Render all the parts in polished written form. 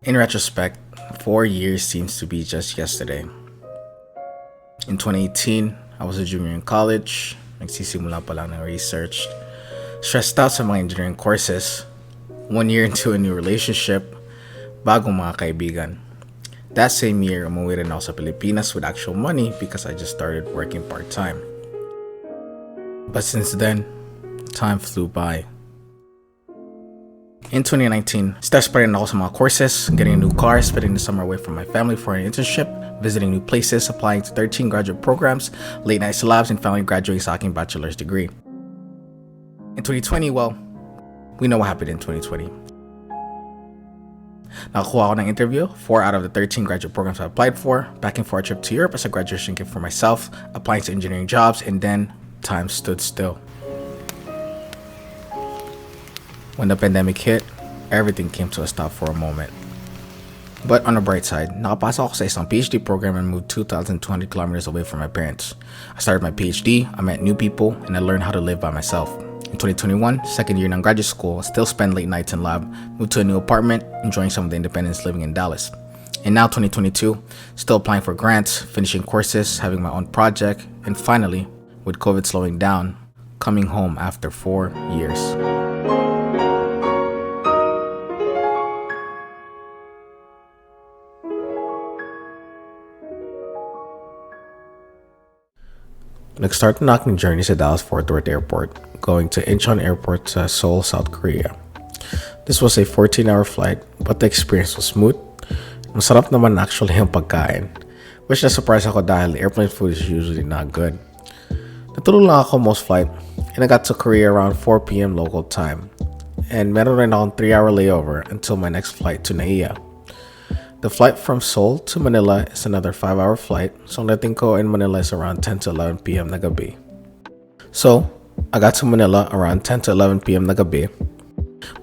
In retrospect, 4 years seems to be just yesterday. In 2018, I was a junior in college. Nagsisimula pa lang ng research. Stressed out sa mga engineering courses. 1 year into a new relationship. Bagong mga kaibigan. That same year, umuwi rin ako sa Pilipinas with actual money because I just started working part-time. But since then, time flew by. In 2019, stressed pa rin ako sa mga courses, getting a new car, spending the summer away from my family for an internship, visiting new places, applying to 13 graduate programs, late night labs, and finally graduating sa aking bachelor's degree. In 2020, well, we know what happened in 2020. Nakakuha ako ng interview, 4 out of the 13 graduate programs I applied for, packing for a trip to Europe as a graduation gift for myself, applying to engineering jobs, and then time stood still. When the pandemic hit, everything came to a stop for a moment. But on the bright side, nakapasa ako sa isang PhD program and moved 2,200 kilometers away from my parents. I started my PhD, I met new people, and I learned how to live by myself. In 2021, second year ng graduate school, I still spend late nights in lab, moved to a new apartment, enjoying some of the independence living in Dallas. And now 2022, still applying for grants, finishing courses, having my own project, and finally, with COVID slowing down, coming home after 4 years. Nag-start na aking journey sa Dallas Fort Worth Airport, going to Incheon Airport sa Seoul, South Korea. This was a 14-hour flight, but the experience was smooth. Masarap naman actually yung pagkain, which na-surprise ako dahil airplane food is usually not good. Natulog lang ako most flight, and I got to Korea around 4 p.m. local time. And meron rin akong 3-hour layover until my next flight to Naiya. The flight from Seoul to Manila is another 5-hour flight, so ang dating ko in Manila is around 10 to 11 p.m. na gabi. So, I got to Manila around 10 to 11 p.m. na gabi,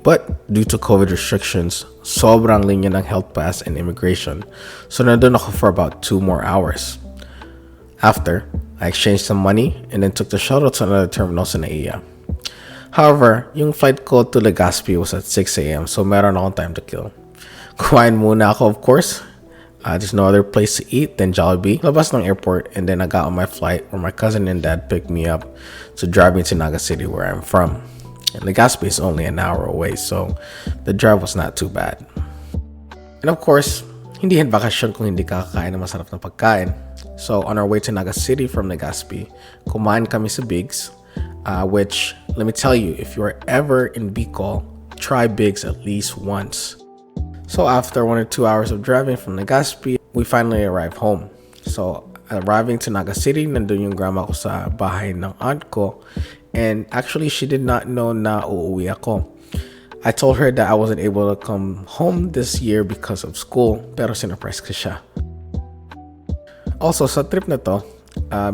but due to COVID restrictions, sobrang linya ng health pass and immigration, so nandun ako for about 2 more hours. After, I exchanged some money and then took the shuttle to another terminal sa Naiya. However, yung flight ko to Legazpi was at 6 a.m., so meron akong time to kill. Kumain muna ako, of course. There's no other place to eat than Jollibee. Labas ng airport, and then I got on my flight where my cousin and dad picked me up to drive me to Naga City, where I'm from. And Legazpi is only an hour away, so the drive was not too bad. And of course, hindi yan bakasyon kung hindi kakain ng masarap na pagkain. So on our way to Naga City from Legazpi, kumain kami sa Bigs, which, let me tell you, if you are ever in Bicol, try Bigs at least once. So after 1 or 2 hours of driving from Legazpi, we finally arrived home. So arriving to Naga City, nandun yung grandma ko sa bahay ng aunt ko. And actually, she did not know na uuwi ako. I told her that I wasn't able to come home this year because of school, pero sinurprise ko siya. Also, sa trip na to,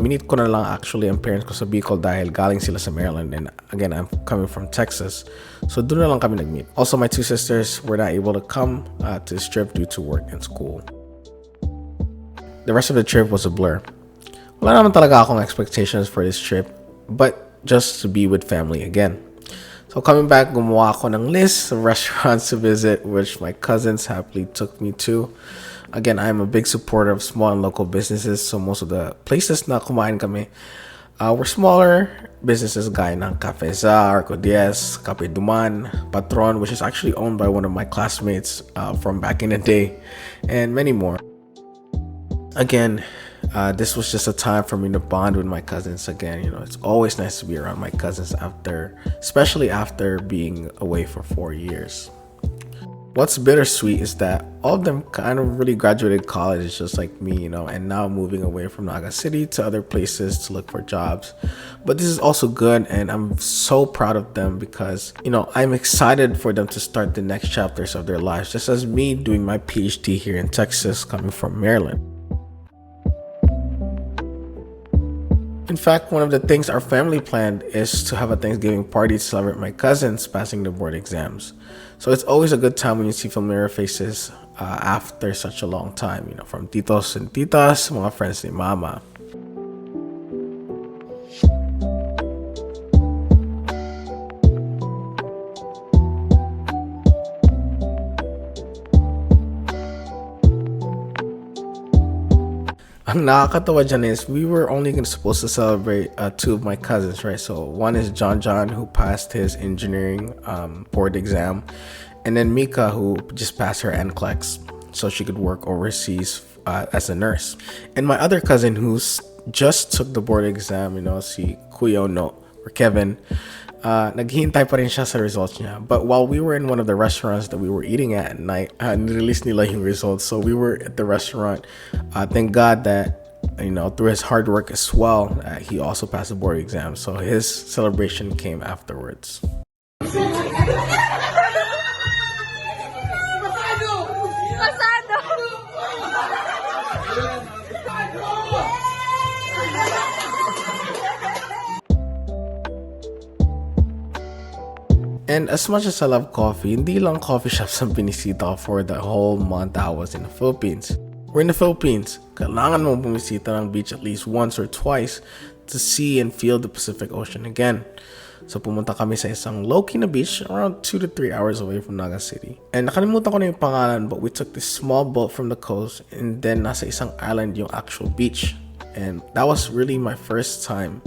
minit ko na lang actually ang parents ko sa Bicol dahil galing sila sa Maryland, and again, I'm coming from Texas, so doon na lang kami nag-meet. Also, my 2 sisters were not able to come to this trip due to work and school. The rest of the trip was a blur. Wala naman talaga akong expectations for this trip, but just to be with family again. So coming back, gumawa ako ng list of restaurants to visit, which my cousins happily took me to. Again, I'm a big supporter of small and local businesses, so most of the places na kumain kami were smaller businesses gaya ng Cafe Zar, Codies, Cafe Duman, Patron, which is actually owned by one of my classmates from back in the day, and many more. Again, this was just a time for me to bond with my cousins again. You know, it's always nice to be around my cousins especially after being away for 4 years. What's bittersweet is that all of them kind of really graduated college just like me, you know, and now moving away from Naga City to other places to look for jobs. But this is also good, and I'm so proud of them because, you know, I'm excited for them to start the next chapters of their lives, just as me doing my PhD here in Texas, coming from Maryland. In fact, one of the things our family planned is to have a Thanksgiving party to celebrate my cousins passing the board exams. So it's always a good time when you see familiar faces after such a long time, you know, from titos and titas, mga friends ni mama. Ang nakakatawa dyan is we were only supposed to celebrate two of my cousins, right? So one is John, who passed his engineering board exam, and then Mika, who just passed her NCLEX so she could work overseas as a nurse. And my other cousin who's just took the board exam, si Kuya no or Kevin, naghihintay pa rin siya sa results niya. But while we were in one of the restaurants that we were eating at night, nirelease nila yung results. So we were at the restaurant. Thank God that, through his hard work as well, he also passed the board exam. So his celebration came afterwards. And as much as I love coffee, hindi lang coffee shops ang binisita ko for the whole month I was in the Philippines. We're in the Philippines. Kailangan mo bumisita ng beach at least once or twice to see and feel the Pacific Ocean again. So pumunta kami sa isang low-key na beach around 2 to 3 hours away from Naga City. And nakalimutan ko na yung pangalan, but we took this small boat from the coast and then nasa isang island yung actual beach. And that was really my first time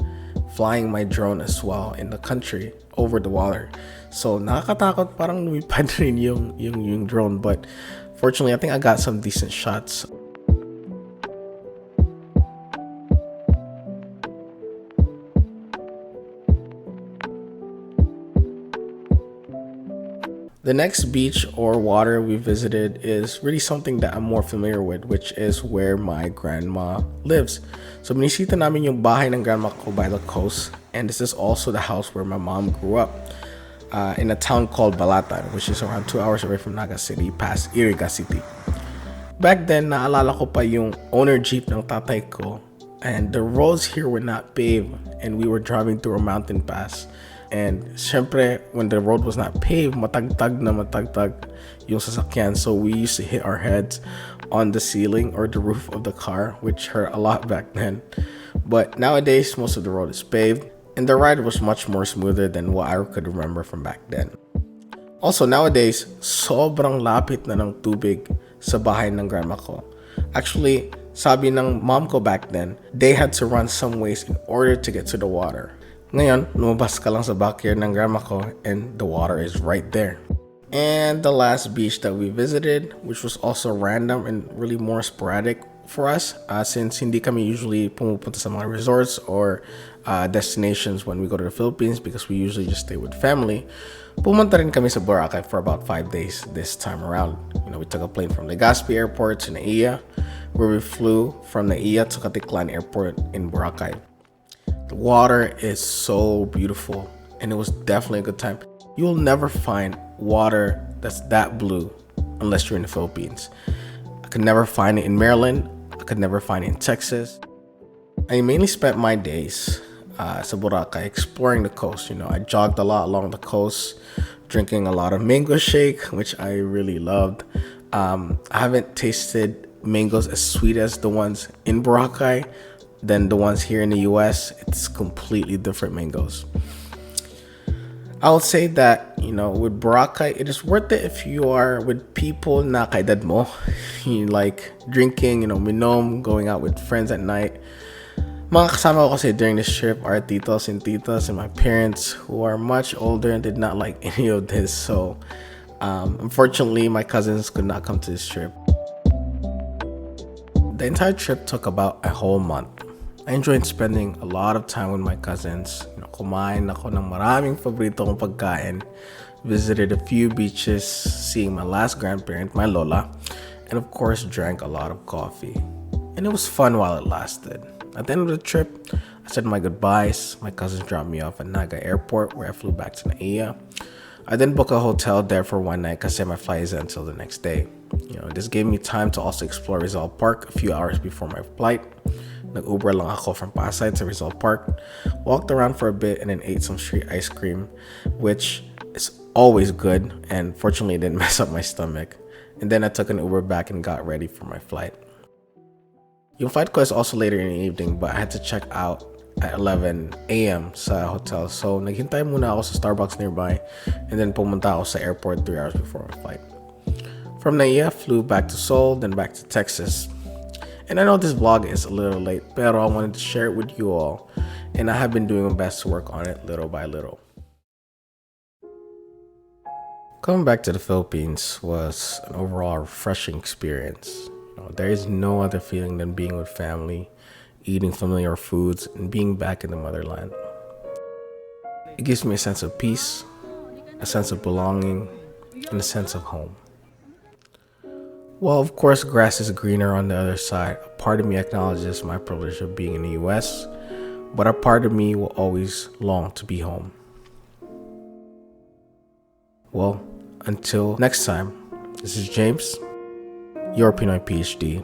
flying my drone as well in the country over the water. So nakakatakot, parang lumipad rin yung drone, but fortunately I think I got some decent shots. The next beach or water we visited is really something that I'm more familiar with, which is where my grandma lives. So binisita namin yung bahay ng grandma ko by the coast, and this is also the house where my mom grew up, in a town called Balatan, which is around 2 hours away from Naga City, past Iriga City. Back then, naalala ko pa yung owner jeep ng tatay ko, and the roads here were not paved, and we were driving through a mountain pass. And syempre, when the road was not paved, matagtag yung sasakyan. So we used to hit our heads on the ceiling or the roof of the car, which hurt a lot back then. But nowadays, most of the road is paved, and the ride was much more smoother than what I could remember from back then. Also, nowadays, sobrang lapit na ng tubig sa bahay ng grandma ko. Actually, sabi ng mom ko back then, they had to run some ways in order to get to the water. Ngayon, lumabas ka lang sa backyard ng grandma ko and the water is right there. And the last beach that we visited, which was also random and really more sporadic for us, since hindi kami usually pumupunta sa mga resorts or destinations when we go to the Philippines because we usually just stay with family. Pumunta rin kami sa Boracay for about 5 days this time around. We took a plane from Legazpi Airport to Naiya, where we flew from Naiya to Caticlan Airport in Boracay. The water is so beautiful, and it was definitely a good time. You will never find water that's that blue unless you're in the Philippines. I could never find it in Maryland. I could never find it in Texas. I mainly spent my days sa Boracay exploring the coast. I jogged a lot along the coast, drinking a lot of mango shake, which I really loved. I haven't tasted mangoes as sweet as the ones in Boracay than the ones here in the US. It's completely different mangoes. I would say that, with Boracay, it is worth it if you are with people na kaedad mo. You like drinking, minom, going out with friends at night. Mga kasama ko kasi during this trip are titos and titas and my parents who are much older and did not like any of this. So, unfortunately, my cousins could not come to this trip. The entire trip took about a whole month. I enjoyed spending a lot of time with my cousins. Kumain ako ng maraming paborito kong pagkain. Visited a few beaches, seeing my last grandparent, my lola, and of course drank a lot of coffee. And it was fun while it lasted. At the end of the trip, I said my goodbyes. My cousins dropped me off at Naga Airport, where I flew back to Naiya. I then booked a hotel there for one night because my flight is until the next day. This gave me time to also explore Rizal Park a few hours before my flight. Nag-Uber lang ako from Pasay to Rizal Park, walked around for a bit, and then ate some street ice cream, which is always good, and fortunately it didn't mess up my stomach. And then I took an Uber back and got ready for my flight. Yung flight ko is also later in the evening, but I had to check out at 11 a.m. sa hotel. So naghintay muna ako sa Starbucks nearby, and then pumunta ako sa airport 3 hours before my flight. From Naiya, flew back to Seoul, then back to Texas. And I know this vlog is a little late, but I wanted to share it with you all, and I have been doing my best to work on it little by little. Coming back to the Philippines was an overall refreshing experience. There is no other feeling than being with family, eating familiar foods, and being back in the motherland. It gives me a sense of peace, a sense of belonging, and a sense of home. While of course grass is greener on the other side, a part of me acknowledges my privilege of being in the US, but a part of me will always long to be home. Well, until next time, this is James, your Pinoy PhD.